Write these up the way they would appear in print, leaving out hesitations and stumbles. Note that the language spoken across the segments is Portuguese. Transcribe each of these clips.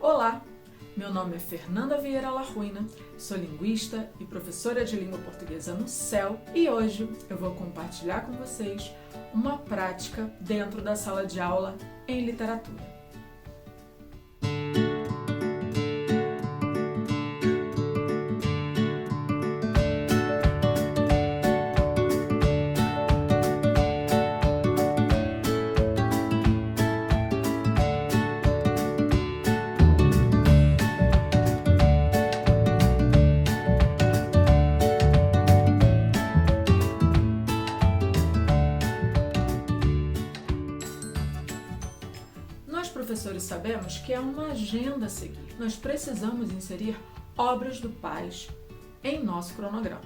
Olá, meu nome é Fernanda Vieira Larruina, sou linguista e professora de língua portuguesa no CEL e hoje eu vou compartilhar com vocês uma prática dentro da sala de aula em literatura. Nós, professores, sabemos que é uma agenda a seguir. Nós precisamos inserir obras do Paz em nosso cronograma.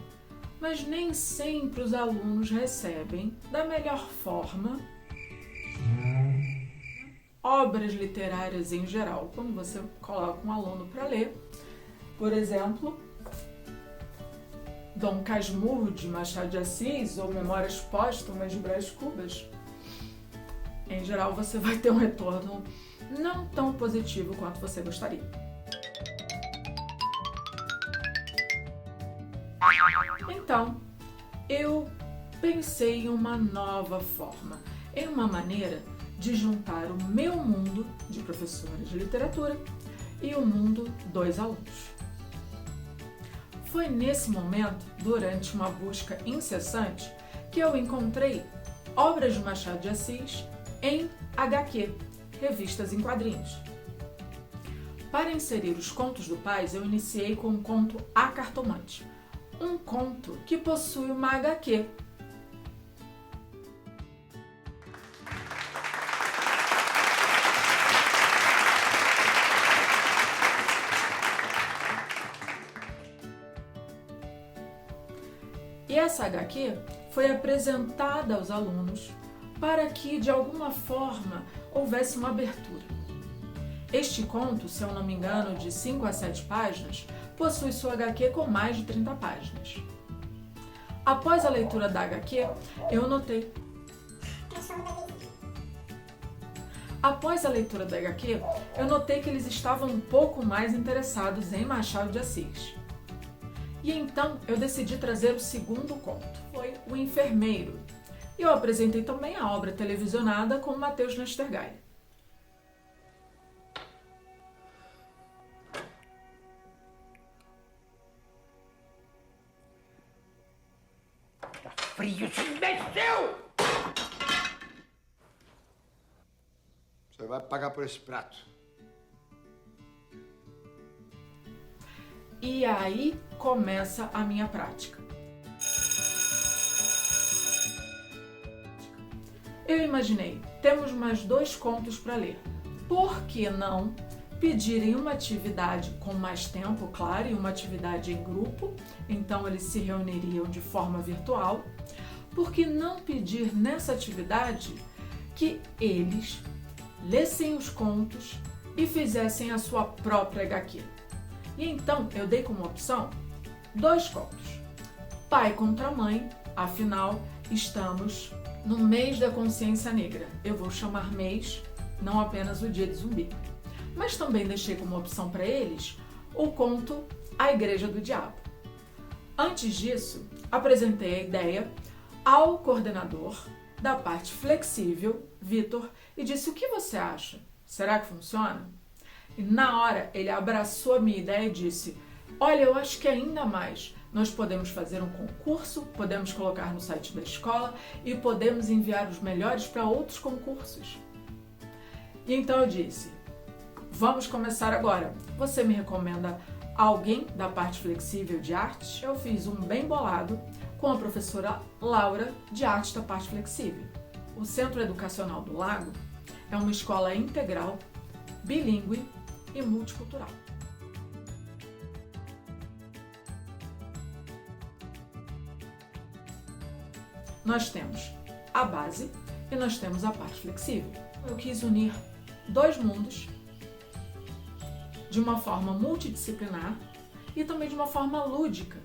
Mas nem sempre os alunos recebem da melhor forma obras literárias em geral. Quando você coloca um aluno para ler, por exemplo, Dom Casmurro de Machado de Assis ou Memórias Póstumas de Brás Cubas, em geral você vai ter um retorno não tão positivo quanto você gostaria. Então, eu pensei em uma nova forma, em uma maneira de juntar o meu mundo de professora de literatura e o mundo dos alunos. Foi nesse momento, durante uma busca incessante, que eu encontrei obras de Machado de Assis em HQ, revistas em quadrinhos. Para inserir os contos do Paz, eu iniciei com o conto A Cartomante, um conto que possui uma HQ. E essa HQ foi apresentada aos alunos para que, de alguma forma, houvesse uma abertura. Este conto, se eu não me engano, de 5 a 7 páginas, possui sua HQ com mais de 30 páginas. Após a leitura da HQ, eu notei que eles estavam um pouco mais interessados em Machado de Assis. E então eu decidi trazer o segundo conto, foi O Enfermeiro. E eu apresentei também a obra televisionada com Matheus Nastergaile. Tá frio, esse imbecil! Você vai pagar por esse prato. E aí começa a minha prática. Eu imaginei, temos mais 2 contos para ler. Por que não pedirem uma atividade com mais tempo, claro, e uma atividade em grupo? Então eles se reuniriam de forma virtual. Por que não pedir nessa atividade que eles lessem os contos e fizessem a sua própria HQ? E então eu dei como opção 2 contos. Pai contra Mãe, afinal estamos no mês da consciência negra. Eu vou chamar mês, não apenas o dia de zumbi. Mas também deixei como opção para eles o conto A Igreja do Diabo. Antes disso, apresentei a ideia ao coordenador da parte flexível, Vitor, e disse: o que você acha? Será que funciona? E na hora ele abraçou a minha ideia e disse: olha, eu acho que ainda mais. Nós podemos fazer um concurso, podemos colocar no site da escola e podemos enviar os melhores para outros concursos. E então eu disse: vamos começar agora. Você me recomenda alguém da parte flexível de arte? Eu fiz um bem bolado com a professora Laura, de arte da parte flexível. O Centro Educacional do Lago é uma escola integral, bilíngue e multicultural. Nós temos a base e nós temos a parte flexível. Eu quis unir 2 mundos de uma forma multidisciplinar e também de uma forma lúdica.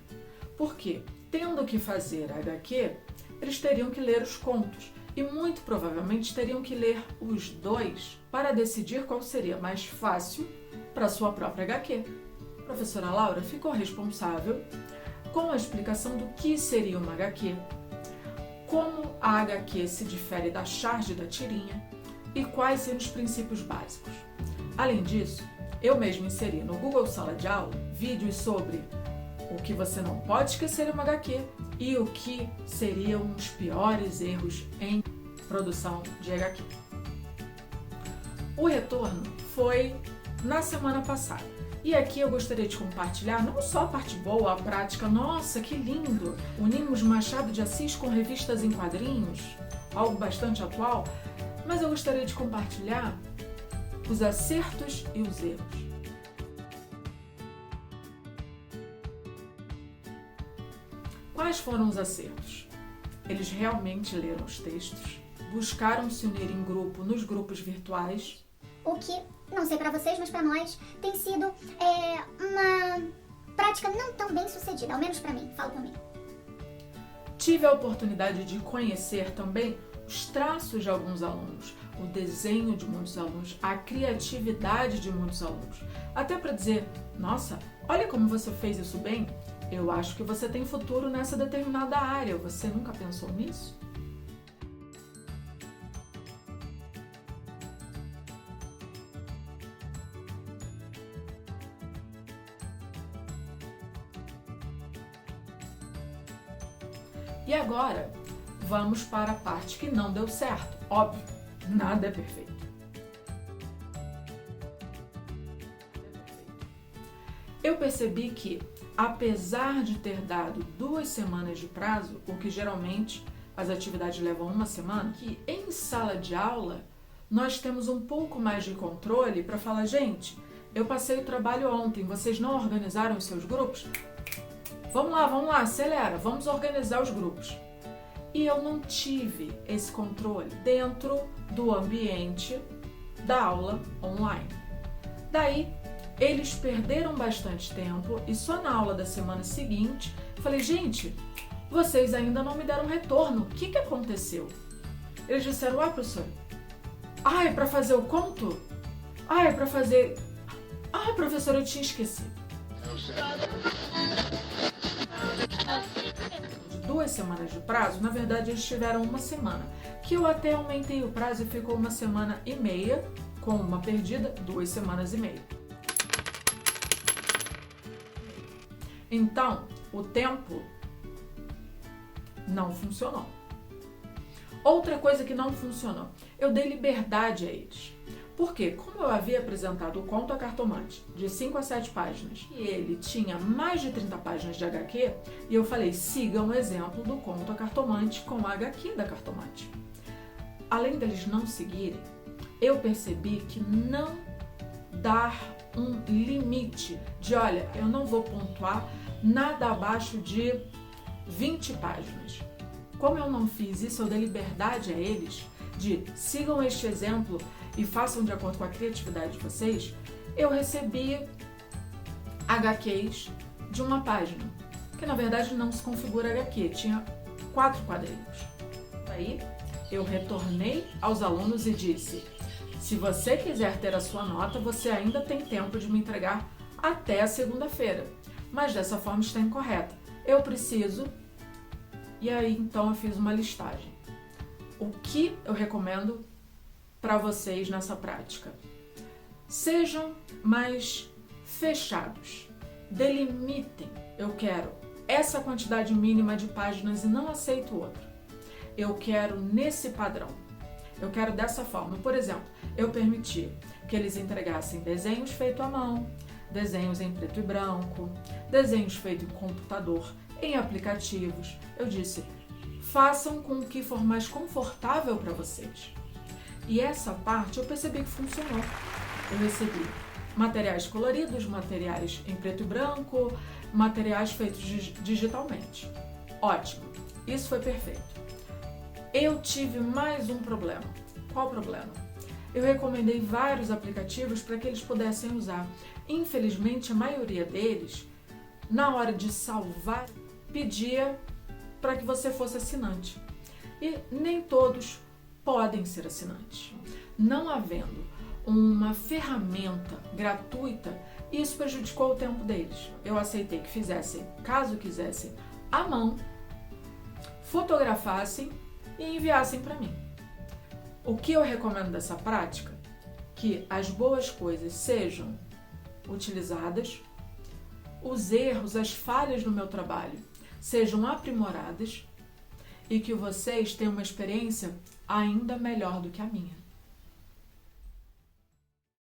Por quê? Tendo que fazer a HQ, eles teriam que ler os contos e muito provavelmente teriam que ler os 2 para decidir qual seria mais fácil para sua própria HQ. A professora Laura ficou responsável com a explicação do que seria uma HQ, como a HQ se difere da charge da tirinha e quais são os princípios básicos. Além disso, eu mesmo inseri no Google Sala de Aula vídeos sobre o que você não pode esquecer em uma HQ e o que seriam os piores erros em produção de HQ. O retorno foi na semana passada. E aqui eu gostaria de compartilhar não só a parte boa, a prática, nossa, que lindo! Unimos Machado de Assis com revistas em quadrinhos, algo bastante atual, mas eu gostaria de compartilhar os acertos e os erros. Quais foram os acertos? Eles realmente leram os textos, buscaram se unir em grupo nos grupos virtuais. O que, não sei pra vocês, mas pra nós, tem sido uma prática não tão bem sucedida, ao menos pra mim, falo por mim. Tive a oportunidade de conhecer também os traços de alguns alunos, o desenho de muitos alunos, a criatividade de muitos alunos. Até para dizer, nossa, olha como você fez isso bem, eu acho que você tem futuro nessa determinada área, você nunca pensou nisso? E agora, vamos para a parte que não deu certo. Óbvio, nada é perfeito. Eu percebi que, apesar de ter dado 2 semanas de prazo, o que geralmente as atividades levam 1 semana, que em sala de aula nós temos um pouco mais de controle para falar, gente, eu passei o trabalho ontem, vocês não organizaram os seus grupos? Vamos lá, acelera, vamos organizar os grupos. E eu não tive esse controle dentro do ambiente da aula online. Daí, eles perderam bastante tempo e só na aula da semana seguinte, falei, gente, vocês ainda não me deram retorno, o que aconteceu? Eles disseram, professora, é para fazer o conto? É para fazer... professora, eu tinha esquecido. De 2 semanas de prazo, na verdade eles tiveram 1 semana, que eu até aumentei o prazo e ficou 1 semana e meia, com uma perdida, 2 semanas e meia. Então, o tempo não funcionou. Outra coisa que não funcionou, eu dei liberdade a eles. Porque, como eu havia apresentado o Conto A Cartomante, de 5 a 7 páginas, e ele tinha mais de 30 páginas de HQ, e eu falei, sigam o exemplo do Conto A Cartomante com a HQ da Cartomante. Além deles não seguirem, eu percebi que não dar um limite de, olha, eu não vou pontuar nada abaixo de 20 páginas. Como eu não fiz isso, eu dei liberdade a eles de sigam este exemplo e façam de acordo com a criatividade de vocês, eu recebi HQs de 1 página, que na verdade não se configura HQ, tinha 4 quadrinhos. Daí eu retornei aos alunos e disse, se você quiser ter a sua nota, você ainda tem tempo de me entregar até a segunda-feira, mas dessa forma está incorreta. Eu preciso... E aí então eu fiz uma listagem. O que eu recomendo para vocês nessa prática? Sejam mais fechados, delimitem, eu quero essa quantidade mínima de páginas e não aceito outra. Eu quero nesse padrão, eu quero dessa forma. Por exemplo, eu permiti que eles entregassem desenhos feitos à mão, desenhos em preto e branco, desenhos feitos em computador, em aplicativos. Eu disse, façam com o que for mais confortável para vocês. E essa parte eu percebi que funcionou. Eu recebi materiais coloridos, materiais em preto e branco, materiais feitos digitalmente. Ótimo, isso foi perfeito. Eu tive mais um problema. Qual o problema? Eu recomendei vários aplicativos para que eles pudessem usar. Infelizmente, a maioria deles, na hora de salvar, pedia para que você fosse assinante. E nem todos podem ser assinantes. Não havendo uma ferramenta gratuita e isso prejudicou o tempo deles. Eu aceitei que fizessem, caso quisessem, à mão, fotografassem e enviassem para mim. O que eu recomendo dessa prática? Que as boas coisas sejam utilizadas, os erros, as falhas no meu trabalho sejam aprimoradas e que vocês tenham uma experiência ainda melhor do que a minha.